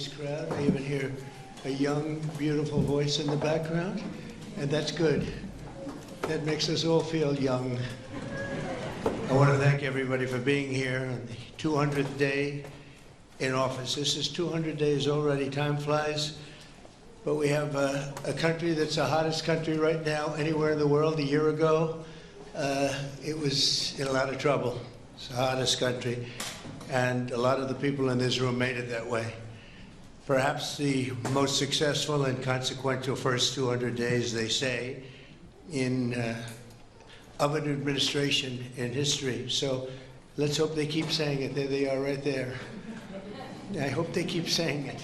nice crowd. I even hear a young, beautiful voice in the background, and that's good. That makes us all feel young. I want to thank everybody for being here on the 200th day in office. This is 200 days already. Time flies. But we have a country that's the hottest country right now anywhere in the world. A year ago, it was in a lot of trouble. It's the hottest country. And a lot of the people in this room made it that way. Perhaps the most successful and consequential first 200 days, they say, of an administration in history. So let's hope they keep saying it. There they are right there. I hope they keep saying it.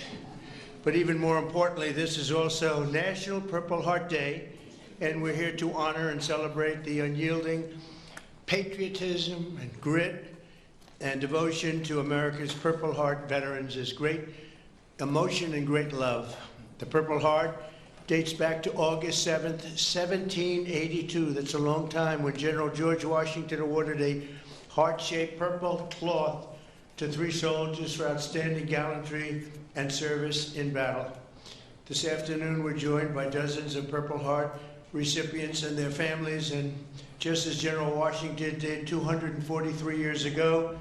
But even more importantly, this is also National Purple Heart Day, and we're here to honor and celebrate the unyielding patriotism and grit and devotion to America's Purple Heart veterans. Is great emotion and great love. The Purple Heart dates back to August 7th, 1782. That's a long time, when General George Washington awarded a heart-shaped purple cloth to 3 soldiers for outstanding gallantry and service in battle. This afternoon, we're joined by dozens of Purple Heart recipients and their families, and just as General Washington did 243 years ago,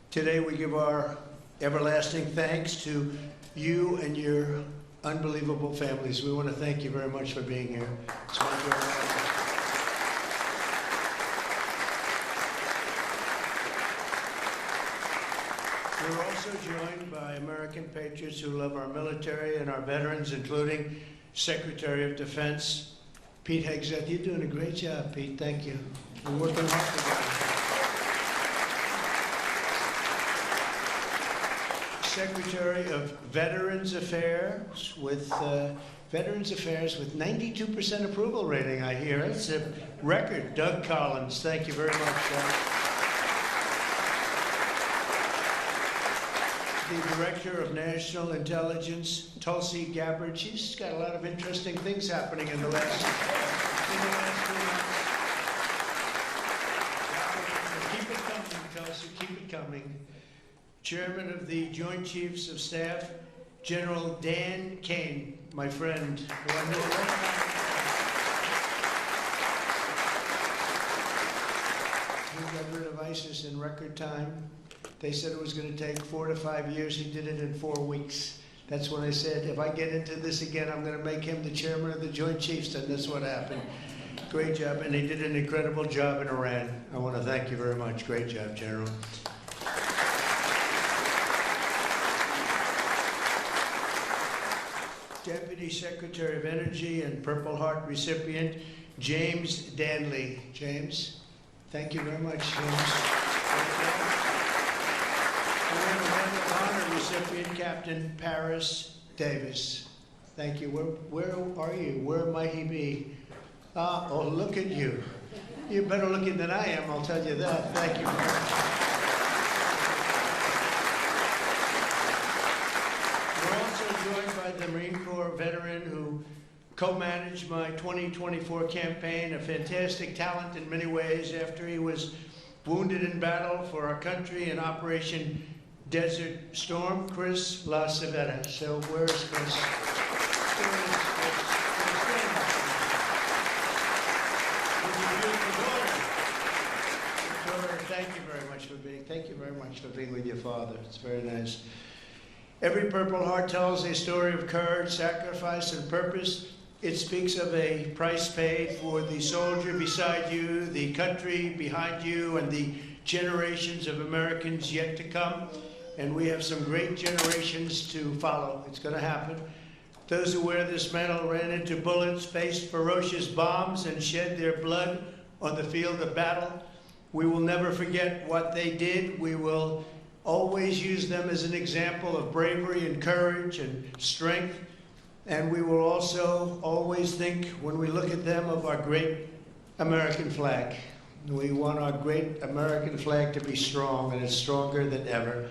today we give our everlasting thanks to you and your unbelievable families. We want to thank you very much for being here. It's my joy. We're also joined by American patriots who love our military and our veterans, including Secretary of Defense Pete Hegseth. You're doing a great job, Pete. Thank you. We're working hard together. Secretary of Veterans Affairs with 92% approval rating, I hear. It's a record. Doug Collins. Thank you very much, Doug. The Director of National Intelligence, Tulsi Gabbard. She's got a lot of interesting things happening in the last 2 months. Keep it coming, Tulsi, keep it coming. Chairman of the Joint Chiefs of Staff, General Dan Kane, my friend. He got rid of ISIS in record time. They said it was going to take 4 to 5 years. He did it in 4 weeks. That's when I said, if I get into this again, I'm going to make him the chairman of the Joint Chiefs, and that's what happened. Great job, and he did an incredible job in Iran. I want to thank you very much. Great job, General. Deputy Secretary of Energy and Purple Heart recipient, James Danley. James, thank you very much, James. And Medal of Honor recipient, Captain Paris Davis. Thank you. Where are you? Where might he be? Oh, look at you. You're better looking than I am, I'll tell you that. Thank you very much. We're also joined by the Marine Corps veteran who co-managed my 2024 campaign, a fantastic talent in many ways after he was wounded in battle for our country in Operation Desert Storm, Chris La Civetta. So where's Chris? Thank you very much for being with your father. It's very nice. Every Purple Heart tells a story of courage, sacrifice, and purpose. It speaks of a price paid for the soldier beside you, the country behind you, and the generations of Americans yet to come. And we have some great generations to follow. It's going to happen. Those who wear this medal ran into bullets, faced ferocious bombs, and shed their blood on the field of battle. We will never forget what they did. We will always use them as an example of bravery and courage and strength. And we will also always think, when we look at them, of our great American flag. We want our great American flag to be strong, and it's stronger than ever.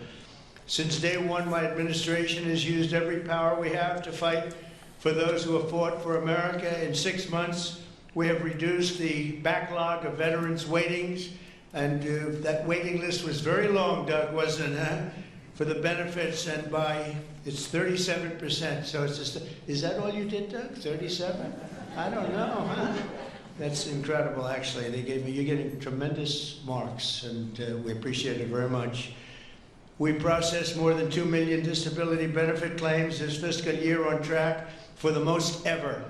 Since day one, my administration has used every power we have to fight for those who have fought for America. In 6 months, we have reduced the backlog of veterans' waitings, and that waiting list was very long, Doug, wasn't it? Huh? for the benefits, and it's 37%. So it's just, is that all you did, Doug? 37? I don't know, huh? That's incredible, actually. You're getting tremendous marks, and we appreciate it very much. We processed more than 2 million disability benefit claims this fiscal year, on track for the most ever.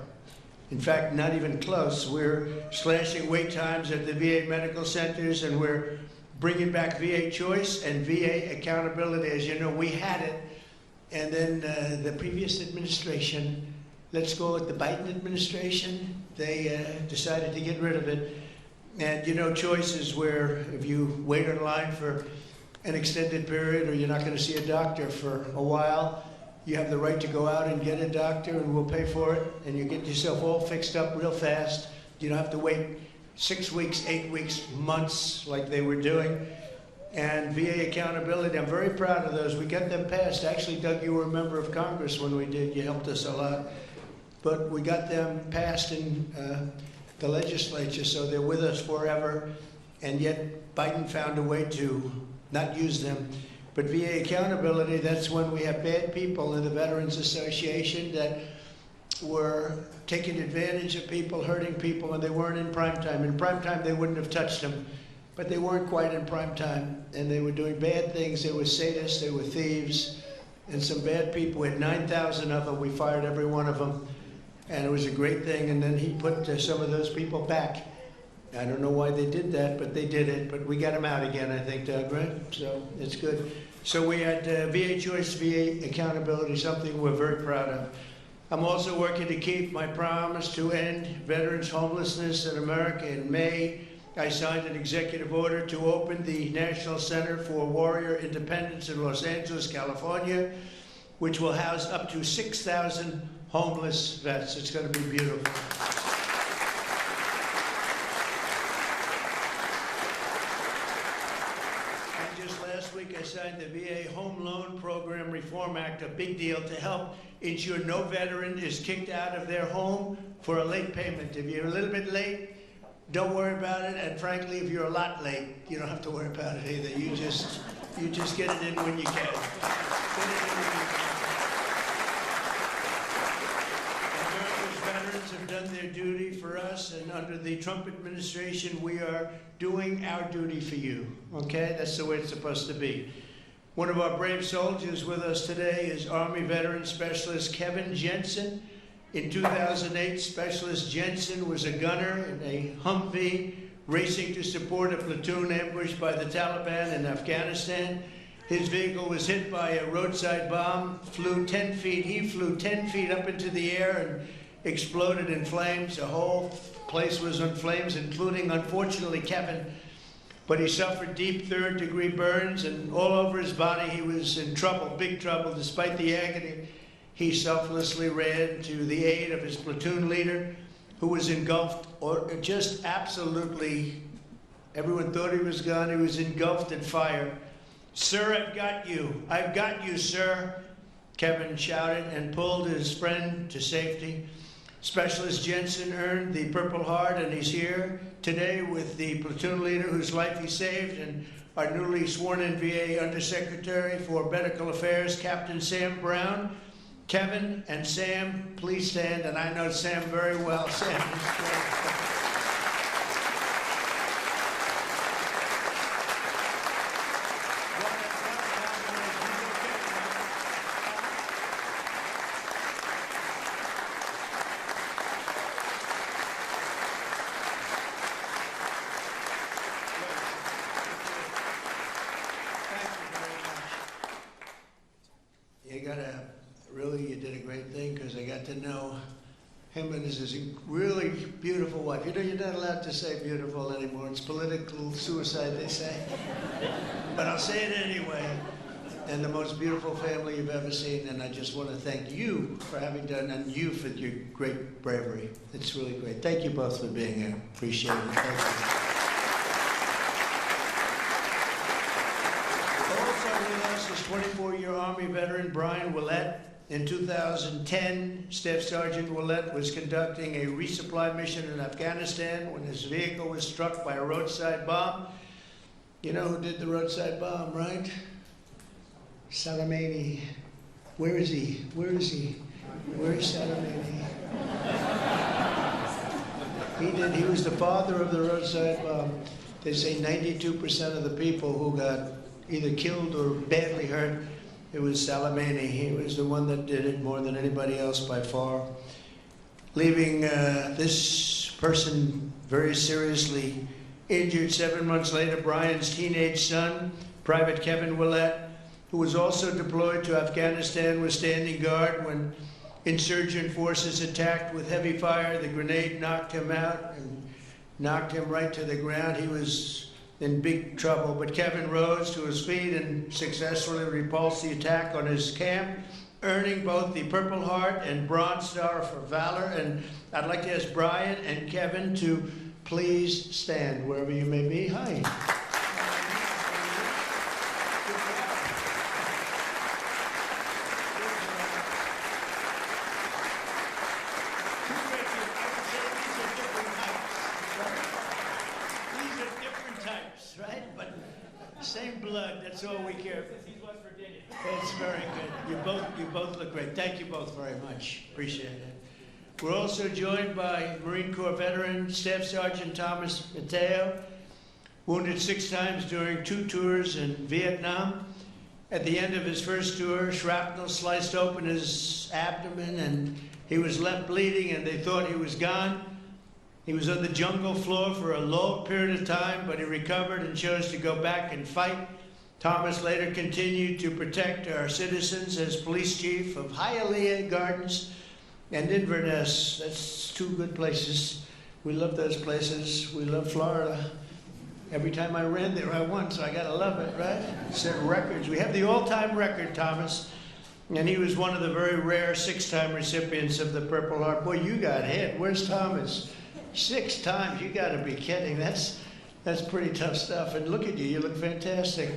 In fact, not even close. We're slashing wait times at the VA medical centers, and we're bringing back VA choice and VA accountability. As you know, we had it, and then the previous administration, let's go with the Biden administration, they decided to get rid of it. And you know, choice is where if you wait in line for an extended period, or you're not going to see a doctor for a while, you have the right to go out and get a doctor, and we'll pay for it, and you get yourself all fixed up real fast. You don't have to wait 6 weeks, 8 weeks, months like they were doing. And VA accountability, I'm very proud of those. We got them passed. Actually, Doug, you were a member of Congress when we did. You helped us a lot. But we got them passed in the legislature, so they're with us forever. And yet Biden found a way to not use them. But VA accountability, that's when we have bad people in the Veterans Association that were taking advantage of people, hurting people, and they weren't in prime time. In prime time, they wouldn't have touched them, but they weren't quite in prime time, and they were doing bad things. They were sadists, they were thieves, and some bad people. We had 9,000 of them. We fired every one of them, and it was a great thing. And then he put some of those people back. I don't know why they did that, but they did it. But we got them out again, I think, Doug, right? So it's good. So we had VA choice, VA accountability, something we're very proud of. I'm also working to keep my promise to end veterans' homelessness in America. In May, I signed an executive order to open the National Center for Warrior Independence in Los Angeles, California, which will house up to 6,000 homeless vets. It's going to be beautiful. Last week I signed the VA Home Loan Program Reform Act, a big deal to help ensure no veteran is kicked out of their home for a late payment. If you're a little bit late, don't worry about it. And frankly, if you're a lot late, you don't have to worry about it either. You just get it in when you can. America's veterans have done their duty for us, and under the Trump administration, we are doing our duty for you, okay? That's the way it's supposed to be. One of our brave soldiers with us today is Army Veteran Specialist Kevin Jensen. In 2008, Specialist Jensen was a gunner in a Humvee racing to support a platoon ambushed by the Taliban in Afghanistan. His vehicle was hit by a roadside bomb, flew 10 feet. He flew 10 feet up into the air and exploded in flames. The whole place was in flames, including, unfortunately, Kevin. But he suffered deep third-degree burns, and all over his body he was in trouble, big trouble. Despite the agony, he selflessly ran to the aid of his platoon leader, who was engulfed, or just absolutely, everyone thought he was gone. He was engulfed in fire. "Sir, I've got you. I've got you, sir," Kevin shouted and pulled his friend to safety. Specialist Jensen earned the Purple Heart, and he's here today with the platoon leader whose life he saved, and our newly sworn-in VA Undersecretary for Medical Affairs, Captain Sam Brown. Kevin and Sam, please stand, and I know Sam very well. Sam is great. You did a great thing, because I got to know him and his really beautiful wife. You know, you're not allowed to say beautiful anymore. It's political suicide, they say. But I'll say it anyway. And the most beautiful family you've ever seen. And I just want to thank you for having done, and you for your great bravery. It's really great. Thank you both for being here. Appreciate it. Thank you. Also with us is 24-year Army veteran Brian Willett. In 2010, Staff Sergeant Willett was conducting a resupply mission in Afghanistan when his vehicle was struck by a roadside bomb. You know who did the roadside bomb, right? Salamani. Where is he? Where is he? Where is Salamani? He was the father of the roadside bomb. They say 92% of the people who got either killed or badly hurt, it was Salamani. He was the one that did it more than anybody else by far. Leaving this person very seriously injured 7 months later, Brian's teenage son, Private Kevin Willett, who was also deployed to Afghanistan, was standing guard when insurgent forces attacked with heavy fire. The grenade knocked him out and knocked him right to the ground. He was in big trouble, but Kevin rose to his feet and successfully repulsed the attack on his camp, earning both the Purple Heart and Bronze Star for valor. And I'd like to ask Brian and Kevin to please stand wherever you may be. Hi. Same blood, that's all we care for. He's West Virginia. That's very good. You both look great. Thank you both very much. Appreciate it. We're also joined by Marine Corps veteran Staff Sergeant Thomas Mateo, wounded 6 times during 2 tours in Vietnam. At the end of his first tour, shrapnel sliced open his abdomen and he was left bleeding and they thought he was gone. He was on the jungle floor for a long period of time, but he recovered and chose to go back and fight. Thomas later continued to protect our citizens as police chief of Hialeah Gardens and Inverness. That's 2 good places. We love those places. We love Florida. Every time I ran there, I won, so I gotta love it, right? Set records. We have the all-time record, Thomas, and he was one of the very rare 6-time recipients of the Purple Heart. Boy, you got hit. Where's Thomas? 6 times, you gotta be kidding. That's pretty tough stuff. And look at you, you look fantastic.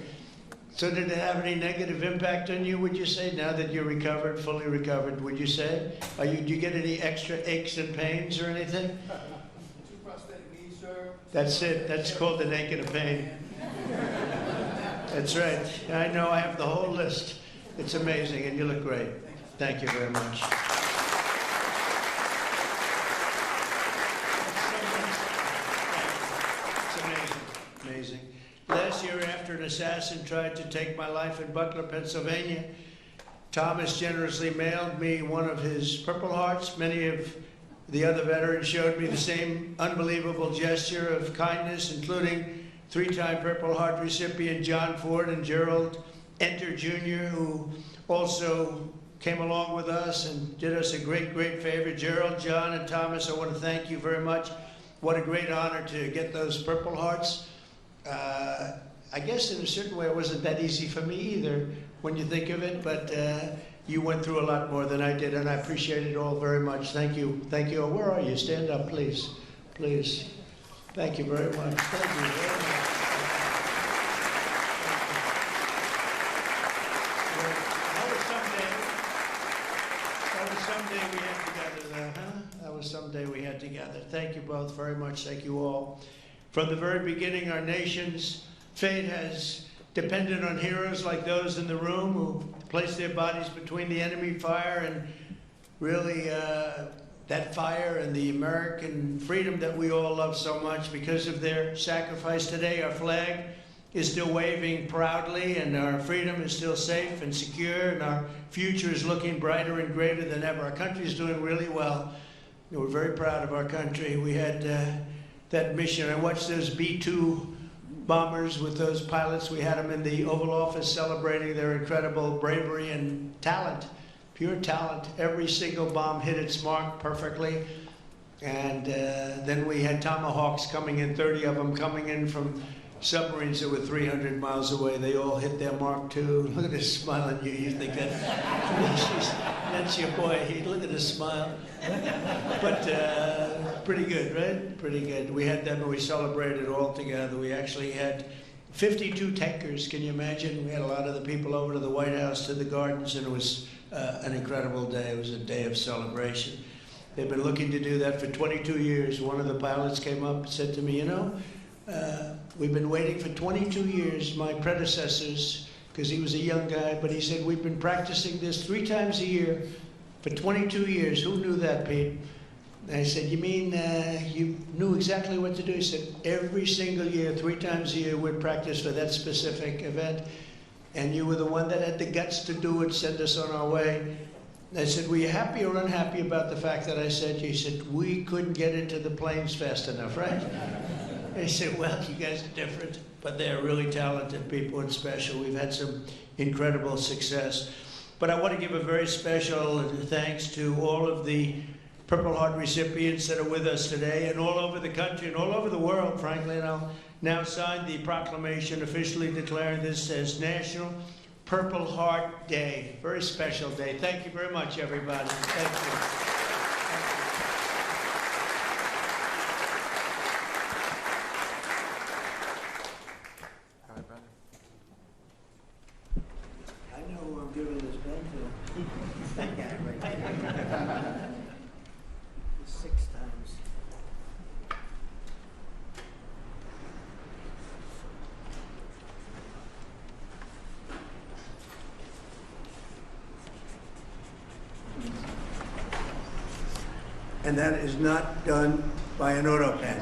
So did it have any negative impact on you, would you say, now that you're recovered, fully recovered, would you say? Do you get any extra aches and pains or anything? 2 prosthetic knees, sir. That's it, that's called an ache and a pain. That's right, I know, I have the whole list. It's amazing, and you look great. Thank you very much. Amazing. Last year, after an assassin tried to take my life in Butler, Pennsylvania, Thomas generously mailed me one of his Purple Hearts. Many of the other veterans showed me the same unbelievable gesture of kindness, including 3-time Purple Heart recipient John Ford and Gerald Enter Jr., who also came along with us and did us a great, great favor. Gerald, John, and Thomas, I want to thank you very much. What a great honor to get those Purple Hearts. I guess in a certain way it wasn't that easy for me either when you think of it, but you went through a lot more than I did, and I appreciate it all very much. Thank you. Thank you. Where are you? Stand up, please. Please. Thank you very much. Thank you very much. That was someday we had together there, huh? That was someday we had together. Thank you both very much. Thank you all. From the very beginning, our nation's fate has depended on heroes like those in the room who placed their bodies between the enemy fire and really that fire and the American freedom that we all love so much. Because of their sacrifice today, our flag is still waving proudly and our freedom is still safe and secure and our future is looking brighter and greater than ever. Our country is doing really well. We're very proud of our country. We had that mission. I watched those B-2 bombers with those pilots. We had them in the Oval Office celebrating their incredible bravery and talent, pure talent. Every single bomb hit its mark perfectly. And then we had Tomahawks coming in, 30 of them coming in from submarines that were 300 miles away. They all hit their mark too. Look at this smile on you. You think that's your boy. Look at this smile. But pretty good, right? Pretty good. We had them and we celebrated all together. We actually had 52 tankers. Can you imagine? We had a lot of the people over to the White House, to the gardens, and it was an incredible day. It was a day of celebration. They've been looking to do that for 22 years. One of the pilots came up and said to me, you know, we've been waiting for 22 years. My predecessors because he was a young guy, but he said, we've been practicing this 3 times a year for 22 years. Who knew that, Pete? And I said, you mean you knew exactly what to do? He said, every single year, 3 times a year, we'd practice for that specific event. And you were the one that had the guts to do it, send us on our way. And I said, were you happy or unhappy about the fact that I said, he said, we couldn't get into the planes fast enough, right? I said, well, you guys are different, but they're really talented people and special. We've had some incredible success. But I want to give a very special thanks to all of the Purple Heart recipients that are with us today, and all over the country and all over the world, frankly. And I'll now sign the proclamation officially declaring this as National Purple Heart Day. Very special day. Thank you very much, everybody. Thank you. Giving this pen to that guy right there. 6 times. And that is not done by an auto pen.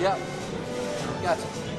Yep. Gotcha.